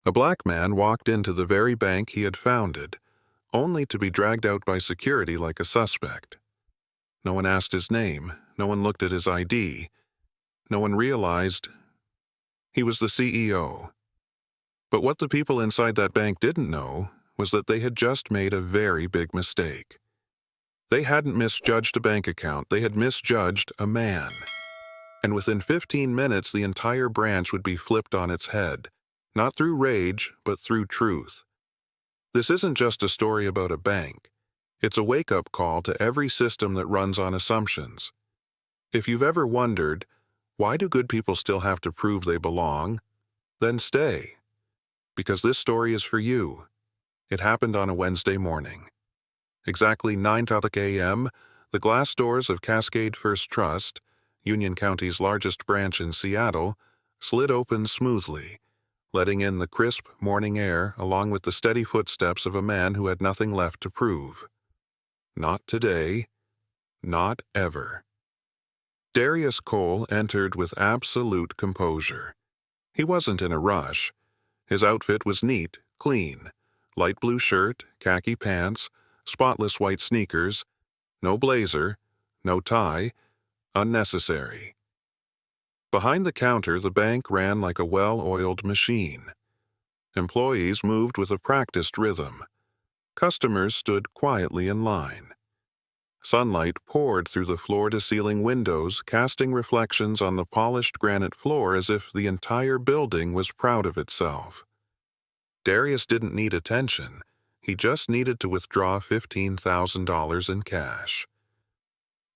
A black man walked into the very bank he had founded, only to be dragged out by security like a suspect. No one asked his name, no one looked at his ID, no one realized he was the CEO. But what the people inside that bank didn't know was that they had just made a very big mistake. They hadn't misjudged a bank account, they had misjudged a man. And within 15 minutes, the entire branch would be flipped on its head, not through rage, but through truth. This isn't just a story about a bank. It's a wake-up call to every system that runs on assumptions. If you've ever wondered, why do good people still have to prove they belong? Then stay. Because this story is for you. It happened on a Wednesday morning. Exactly 9:00 a.m., the glass doors of Cascade First Trust, Union County's largest branch in Seattle, slid open smoothly, letting in the crisp morning air along with the steady footsteps of a man who had nothing left to prove. Not today. Not ever. Darius Cole entered with absolute composure. He wasn't in a rush. His outfit was neat, clean. Light blue shirt, khaki pants, spotless white sneakers, no blazer, no tie, unnecessary. Behind the counter, the bank ran like a well-oiled machine. Employees moved with a practiced rhythm. Customers stood quietly in line. Sunlight poured through the floor-to-ceiling windows, casting reflections on the polished granite floor as if the entire building was proud of itself. Darius didn't need attention. He just needed to withdraw $15,000 in cash.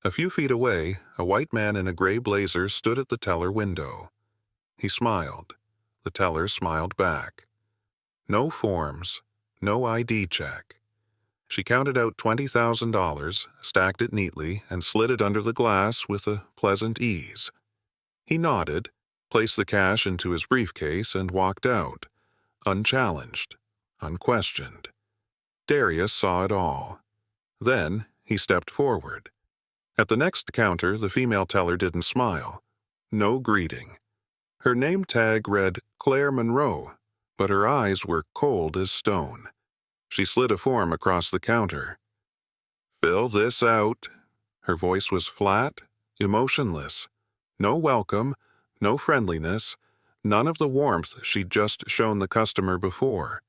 A few feet away, a white man in a gray blazer stood at the teller window. He smiled. The teller smiled back. No forms, no ID check. She counted out $20,000, stacked it neatly, and slid it under the glass with a pleasant ease. He nodded, placed the cash into his briefcase, and walked out, unchallenged, unquestioned. Darius saw it all. Then he stepped forward. At the next counter, the female teller didn't smile. No greeting. Her name tag read Claire Monroe, but her eyes were cold as stone. She slid a form across the counter. "Fill this out." Her voice was flat, emotionless. No welcome, no friendliness, none of the warmth she'd just shown the customer before.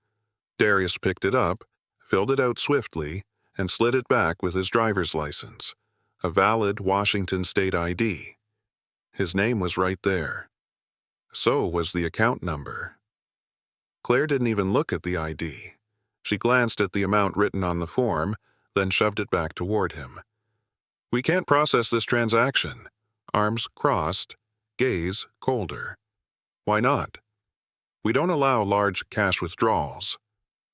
Darius picked it up, filled it out swiftly, and slid it back with his driver's license, a valid Washington State ID. His name was right there. So was the account number. Claire didn't even look at the ID. She glanced at the amount written on the form, then shoved it back toward him. "We can't process this transaction." Arms crossed, gaze colder. "Why not?" "We don't allow large cash withdrawals."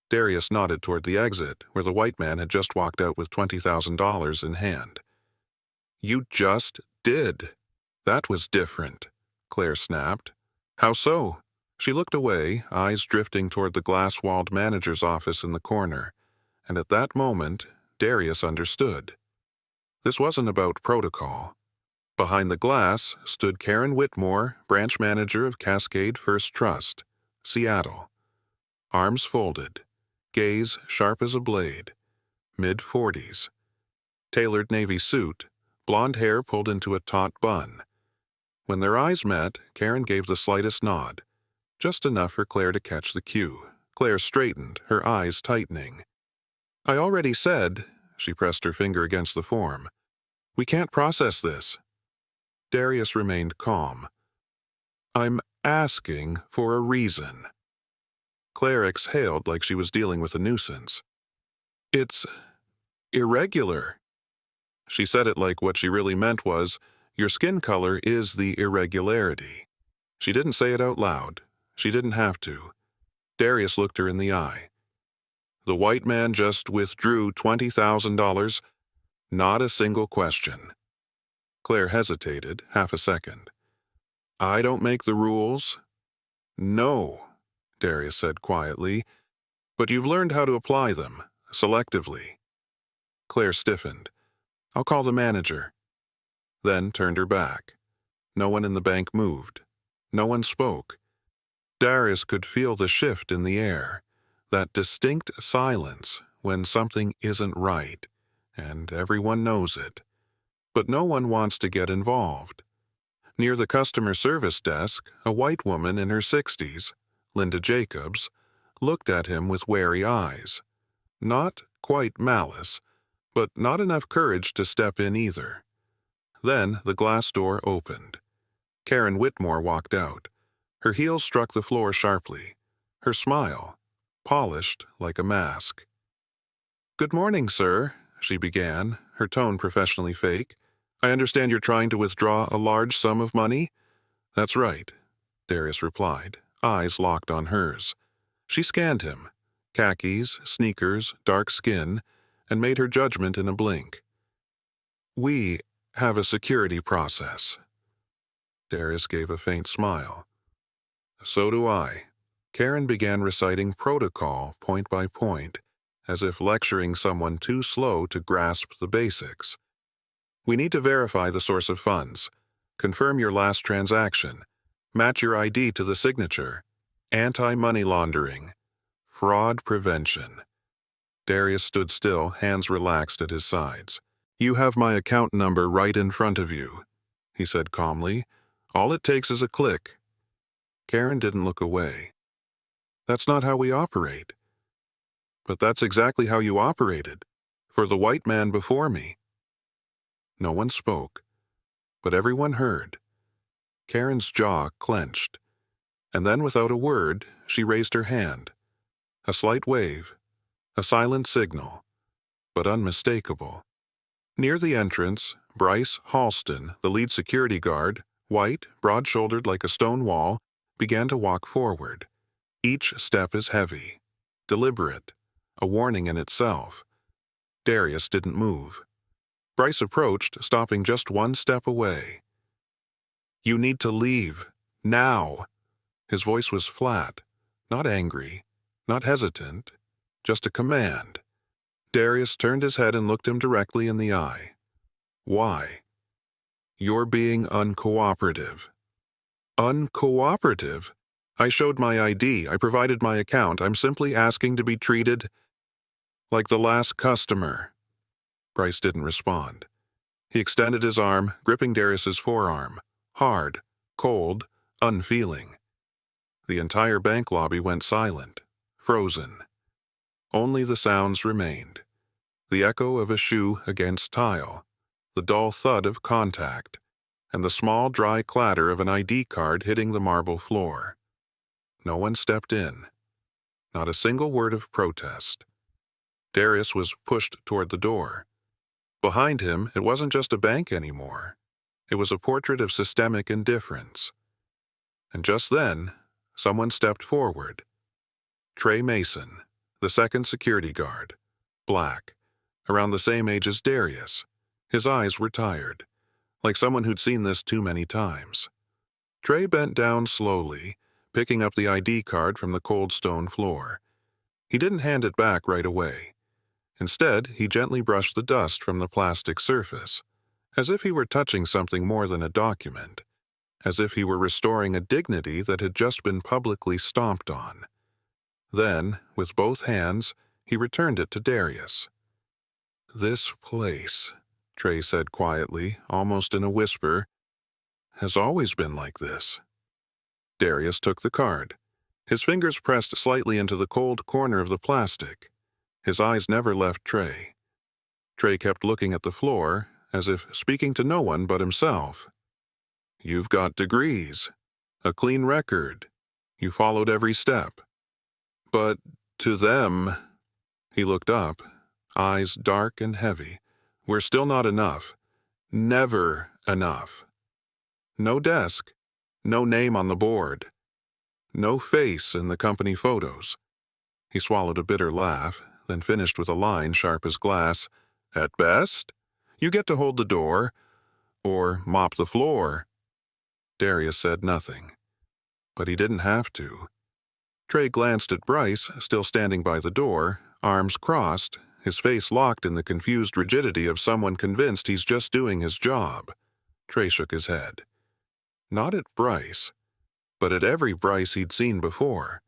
Darius nodded toward the exit, where the white man had just walked out with $20,000 in hand. "You just did." "That was different," Claire snapped. "How so?" She looked away, eyes drifting toward the glass-walled manager's office in the corner, and at that moment, Darius understood. This wasn't about protocol. Behind the glass stood Karen Whitmore, branch manager of Cascade First Trust, Seattle. Arms folded, gaze sharp as a blade, mid-40s. Tailored navy suit, blonde hair pulled into a taut bun. When their eyes met, Karen gave the slightest nod, just enough for Claire to catch the cue. Claire straightened, her eyes tightening. "I already said," she pressed her finger against the form, "we can't process this." Darius remained calm. "I'm asking for a reason." Claire exhaled like she was dealing with a nuisance. "It's irregular." She said it like what she really meant was, "Your skin color is the irregularity." She didn't say it out loud. She didn't have to. Darius looked her in the eye. "The white man just withdrew $20,000. Not a single question." Claire hesitated, half a second. "I don't make the rules." "No," Darius said quietly, "but you've learned how to apply them, selectively." Claire stiffened. "I'll call the manager." Then turned her back. No one in the bank moved. No one spoke. Darius could feel the shift in the air, that distinct silence when something isn't right, and everyone knows it. But no one wants to get involved. Near the customer service desk, a white woman in her 60s, Linda Jacobs, looked at him with wary eyes. Not quite malice, but not enough courage to step in either. Then the glass door opened. Karen Whitmore walked out. Her heels struck the floor sharply. Her smile, polished like a mask. "Good morning, sir," she began, her tone professionally fake. "I understand you're trying to withdraw a large sum of money?" "That's right," Darius replied, eyes locked on hers. She scanned him. Khakis, sneakers, dark skin, and made her judgment in a blink. "We have a security process." Darius gave a faint smile. "So do I." Karen began reciting protocol point by point, as if lecturing someone too slow to grasp the basics. "We need to verify the source of funds, confirm your last transaction, match your ID to the signature, anti-money laundering, fraud prevention." Darius stood still, hands relaxed at his sides. "You have my account number right in front of you," he said calmly. "All it takes is a click." Karen didn't look away. "That's not how we operate." "But that's exactly how you operated, for the white man before me." No one spoke, but everyone heard. Karen's jaw clenched, and then without a word, she raised her hand. A slight wave, a silent signal, but unmistakable. Near the entrance, Bryce Halston, the lead security guard, white, broad-shouldered like a stone wall, began to walk forward. Each step is heavy, deliberate, a warning in itself. Darius didn't move. Bryce approached, stopping just one step away. "You need to leave. Now." His voice was flat, not angry, not hesitant, just a command. Darius turned his head and looked him directly in the eye. "Why?" "You're being uncooperative." "Uncooperative? I showed my ID, I provided my account, I'm simply asking to be treated like the last customer." Bryce didn't respond. He extended his arm, gripping Darius's forearm. Hard, cold, unfeeling. The entire bank lobby went silent, frozen. Only the sounds remained. The echo of a shoe against tile, the dull thud of contact, and the small dry clatter of an ID card hitting the marble floor. No one stepped in. Not a single word of protest. Darius was pushed toward the door. Behind him, it wasn't just a bank anymore. It was a portrait of systemic indifference. And just then, someone stepped forward. Trey Mason, the second security guard. Black, around the same age as Darius. His eyes were tired, like someone who'd seen this too many times. Trey bent down slowly, picking up the ID card from the cold stone floor. He didn't hand it back right away. Instead, he gently brushed the dust from the plastic surface, as if he were touching something more than a document, as if he were restoring a dignity that had just been publicly stomped on. Then, with both hands, he returned it to Darius. "This place," Trey said quietly, almost in a whisper, "has always been like this." Darius took the card. His fingers pressed slightly into the cold corner of the plastic. His eyes never left Trey. Trey kept looking at the floor, as if speaking to no one but himself. "You've got degrees, a clean record. You followed every step. But to them," he looked up, eyes dark and heavy, "we're still not enough. Never enough. No desk, no name on the board, no face in the company photos." He swallowed a bitter laugh, then finished with a line sharp as glass. "At best, you get to hold the door, or mop the floor." Darius said nothing. But he didn't have to. Trey glanced at Bryce, still standing by the door, arms crossed, his face locked in the confused rigidity of someone convinced he's just doing his job. Trey shook his head. Not at Bryce. but at every Bryce he'd seen before.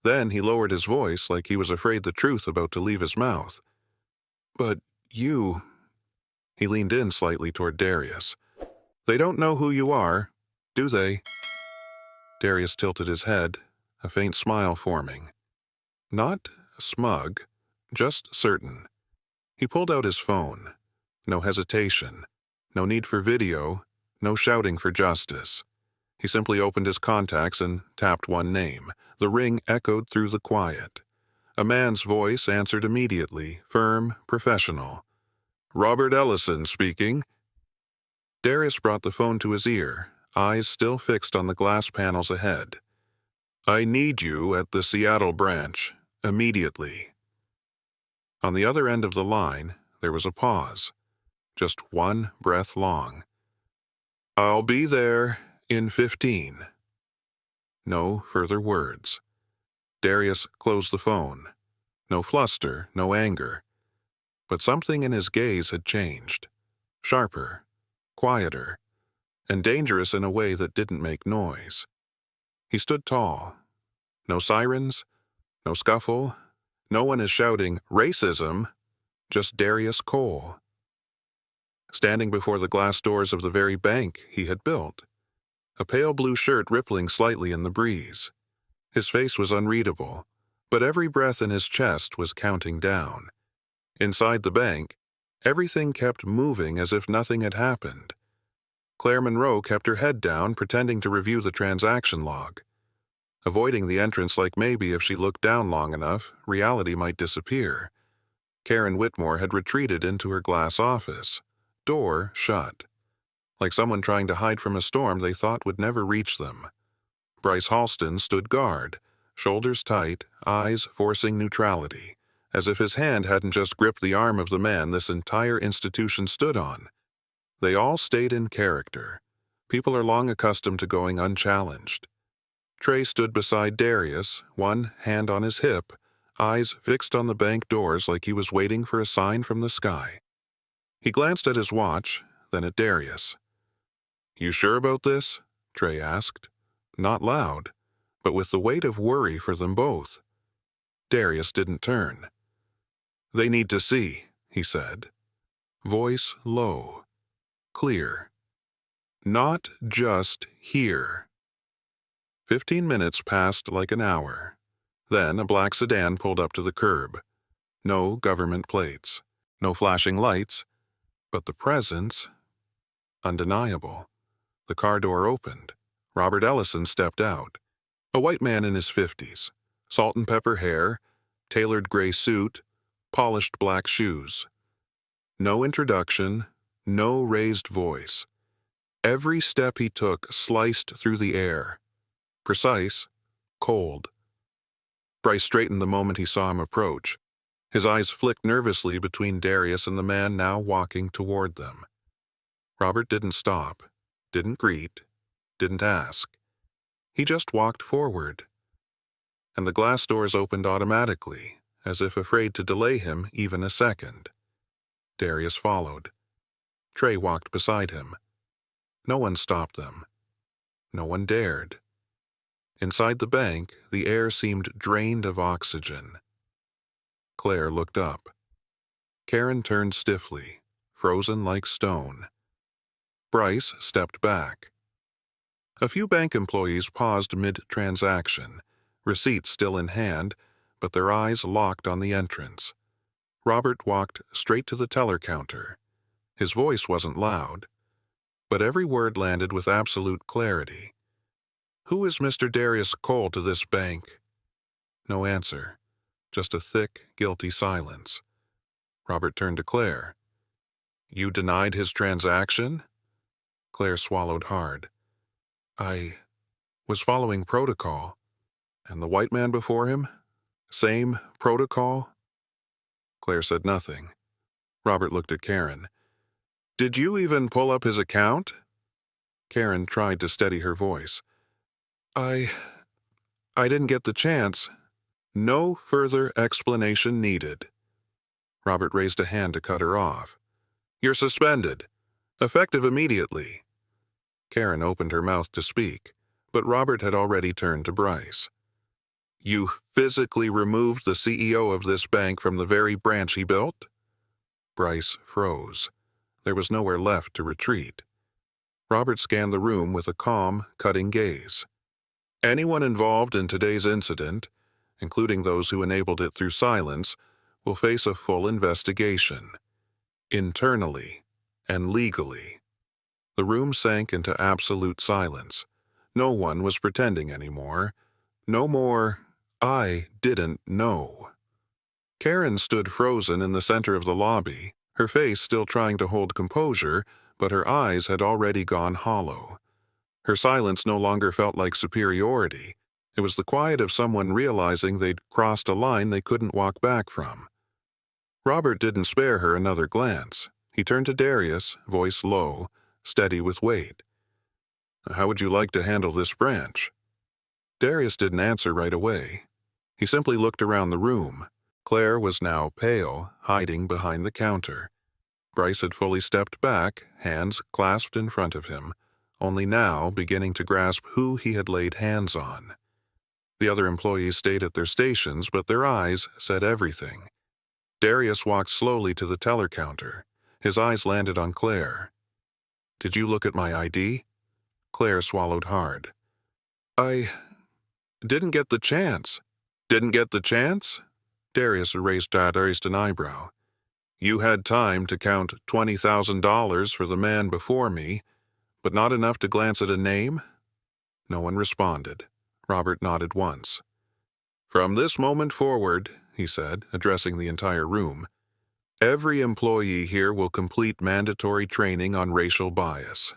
Then he lowered his voice like he was afraid the truth about to leave his mouth. "But you—" He leaned in slightly toward Darius. "They don't know who you are, do they?" Darius tilted his head, a faint smile forming. Not smug, just certain. He pulled out his phone. No hesitation. No need for video. No shouting for justice. He simply opened his contacts and tapped one name. The ring echoed through the quiet. A man's voice answered immediately, firm, professional. "Robert Ellison speaking." Darius brought the phone to his ear, eyes still fixed on the glass panels ahead. "I need you at the Seattle branch, immediately." On the other end of the line, there was a pause, just one breath long. "I'll be there in 15. No further words. Darius closed the phone. No fluster, no anger. But something in his gaze had changed. Sharper, quieter, and dangerous in a way that didn't make noise. He stood tall. No sirens, no scuffle. No one is shouting, "Racism!" Just Darius Cole. Standing before the glass doors of the very bank he had built. A pale blue shirt rippling slightly in the breeze. His face was unreadable, but every breath in his chest was counting down. Inside the bank, everything kept moving as if nothing had happened. Claire Monroe kept her head down, pretending to review the transaction log. Avoiding the entrance like maybe if she looked down long enough, reality might disappear. Karen Whitmore had retreated into her glass office. Door shut. Like someone trying to hide from a storm they thought would never reach them. Bryce Halston stood guard, shoulders tight, eyes forcing neutrality, as if his hand hadn't just gripped the arm of the man this entire institution stood on. They all stayed in character. People are long accustomed to going unchallenged. Trey stood beside Darius, one hand on his hip, eyes fixed on the bank doors like he was waiting for a sign from the sky. He glanced at his watch, then at Darius. "You sure about this?" Trey asked. Not loud, but with the weight of worry for them both. Darius didn't turn. "They need to see," he said. Voice low, clear. "Not just here." 15 minutes passed like an hour. Then a black sedan pulled up to the curb. No government plates, no flashing lights, but the presence, undeniable. The car door opened. Robert Ellison stepped out. A white man in his 50s, salt and pepper hair, tailored gray suit, polished black shoes. No introduction, no raised voice. Every step he took sliced through the air. Precise, cold. Bryce straightened the moment he saw him approach. His eyes flicked nervously between Darius and the man now walking toward them. Robert didn't stop, didn't greet, didn't ask. He just walked forward. And the glass doors opened automatically, as if afraid to delay him even a second. Darius followed. Trey walked beside him. No one stopped them. No one dared. Inside the bank, the air seemed drained of oxygen. Claire looked up. Karen turned stiffly, frozen like stone. Bryce stepped back. A few bank employees paused mid-transaction, receipts still in hand, but their eyes locked on the entrance. Robert walked straight to the teller counter. His voice wasn't loud, but every word landed with absolute clarity. "Who is Mr. Darius Cole to this bank?" No answer, just a thick, guilty silence. Robert turned to Claire. "You denied his transaction?" Claire swallowed hard. "I was following protocol." "And the white man before him? Same protocol?" Claire said nothing. Robert looked at Karen. "Did you even pull up his account?" Karen tried to steady her voice. I didn't get the chance." "No further explanation needed." Robert raised a hand to cut her off. "You're suspended. Effective immediately." Karen opened her mouth to speak, But Robert had already turned to Bryce. "You physically removed the CEO of this bank from the very branch he built?" Bryce froze. There was nowhere left to retreat. Robert scanned the room with a calm, cutting gaze. "Anyone involved in today's incident, including those who enabled it through silence, will face a full investigation. Internally and legally." The room sank into absolute silence. No one was pretending anymore. No more, "I didn't know." Karen stood frozen in the center of the lobby, her face still trying to hold composure, but her eyes had already gone hollow. Her silence no longer felt like superiority. It was the quiet of someone realizing they'd crossed a line they couldn't walk back from. Robert didn't spare her another glance. He turned to Darius, voice low, steady with weight. "How would you like to handle this branch?" Darius didn't answer right away. He simply looked around the room. Claire was now pale, hiding behind the counter. Bryce had fully stepped back, hands clasped in front of him, only now beginning to grasp who he had laid hands on. The other employees stayed at their stations, but their eyes said everything. Darius walked slowly to the teller counter. His eyes landed on Claire. "Did you look at my ID?" Claire swallowed hard. "I didn't get the chance." "Didn't get the chance?" Darius raised an eyebrow. "You had time to count $20,000 for the man before me, but not enough to glance at a name?" No one responded. Robert nodded once. "From this moment forward," he said, addressing the entire room, "every employee here will complete mandatory training on racial bias.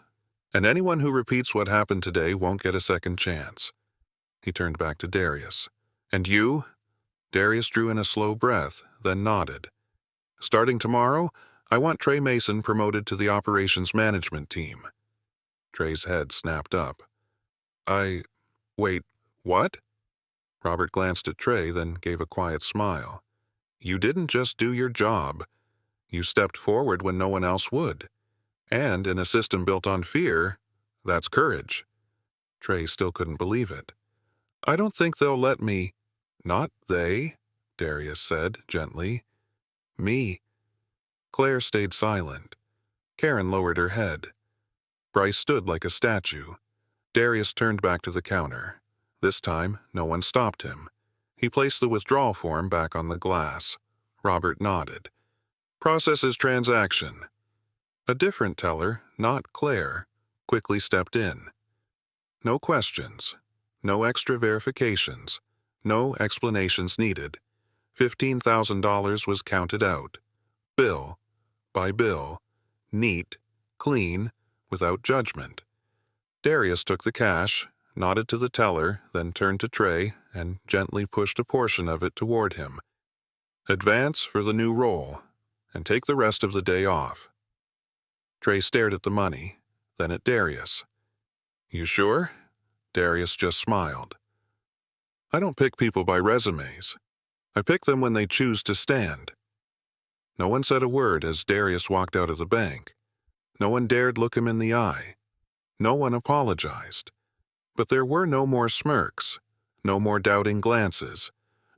And anyone who repeats what happened today won't get a second chance." He turned back to Darius. "And you?" Darius drew in a slow breath, then nodded. "Starting tomorrow, I want Trey Mason promoted to the operations management team." Trey's head snapped up. Wait, what?" Robert glanced at Trey, then gave a quiet smile. "You didn't just do your job. You stepped forward when no one else would. And in a system built on fear, that's courage." Trey still couldn't believe it. "I don't think they'll let me—" "Not they," Darius said gently. "Me." Claire stayed silent. Karen lowered her head. Bryce stood like a statue. Darius turned back to the counter. This time, no one stopped him. He placed the withdrawal form back on the glass. Robert nodded. "Processes transaction." A different teller, not Claire, quickly stepped in. No questions. No extra verifications. No explanations needed. $15,000 was counted out. Bill by bill. Neat, clean, without judgment. Darius took the cash, nodded to the teller, then turned to Trey and gently pushed a portion of it toward him. "Advance for the new role, and take the rest of the day off." Trey stared at the money, then at Darius. "You sure?" Darius just smiled. "I don't pick people by resumes. I pick them when they choose to stand." No one said a word as Darius walked out of the bank. No one dared look him in the eye. No one apologized. But there were no more smirks, no more doubting glances,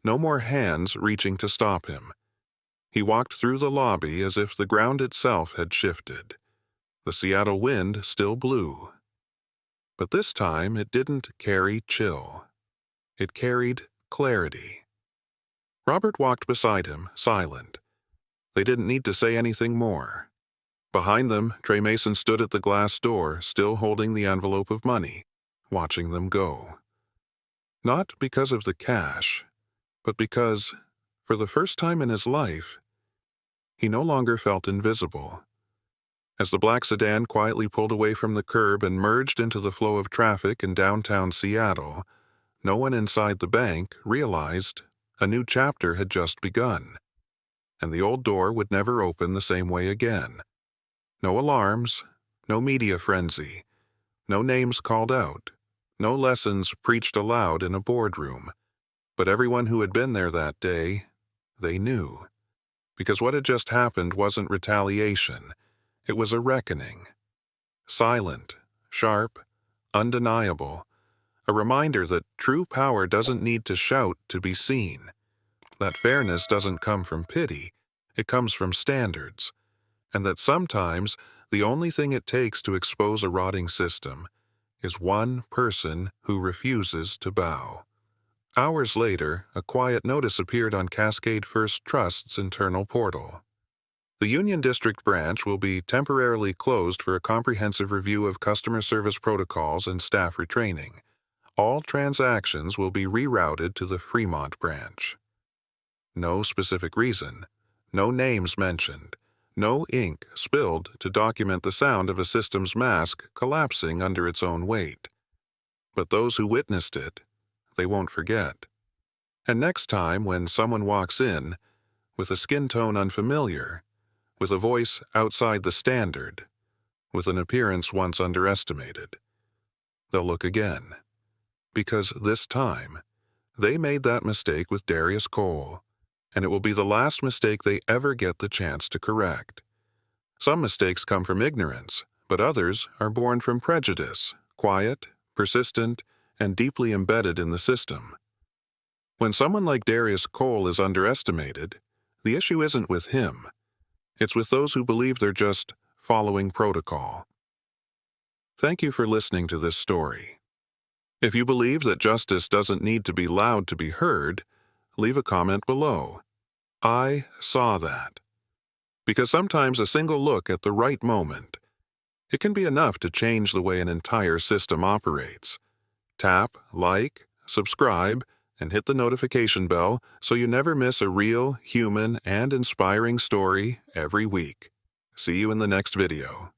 no more hands reaching to stop him. He walked through the lobby as if the ground itself had shifted. The Seattle wind still blew. But this time it didn't carry chill. It carried clarity. Robert walked beside him, silent. They didn't need to say anything more. Behind them, Trey Mason stood at the glass door, still holding the envelope of money, watching them go. Not because of the cash, but because, for the first time in his life, he no longer felt invisible. As the black sedan quietly pulled away from the curb and merged into the flow of traffic in downtown Seattle, no one inside the bank realized a new chapter had just begun, and the old door would never open the same way again. No alarms, no media frenzy, no names called out, no lessons preached aloud in a boardroom. But everyone who had been there that day, they knew. Because what had just happened wasn't retaliation, it was a reckoning. Silent, sharp, undeniable, A reminder that true power doesn't need to shout to be seen. That fairness doesn't come from pity, it comes from standards. And that sometimes the only thing it takes to expose a rotting system is one person who refuses to bow. Hours later, a quiet notice appeared on Cascade First Trust's internal portal. The Union District branch will be temporarily closed for a comprehensive review of customer service protocols and staff retraining. All transactions will be rerouted to the Fremont branch. No specific reason, no names mentioned, no ink spilled to document the sound of a system's mask collapsing under its own weight. But those who witnessed it, they won't forget. And next time when someone walks in, with a skin tone unfamiliar, with a voice outside the standard, with an appearance once underestimated, they'll look again. Because this time, they made that mistake with Darius Cole, and it will be the last mistake they ever get the chance to correct. Some mistakes come from ignorance, but others are born from prejudice, quiet, persistent, and deeply embedded in the system. When someone like Darius Cole is underestimated, the issue isn't with him. It's with those who believe they're just following protocol. Thank you for listening to this story. If you believe that justice doesn't need to be loud to be heard, leave a comment below. I saw that. Because sometimes a single look at the right moment, it can be enough to change the way an entire system operates. Tap, like, subscribe, and hit the notification bell so you never miss a real, human, and inspiring story every week. See you in the next video.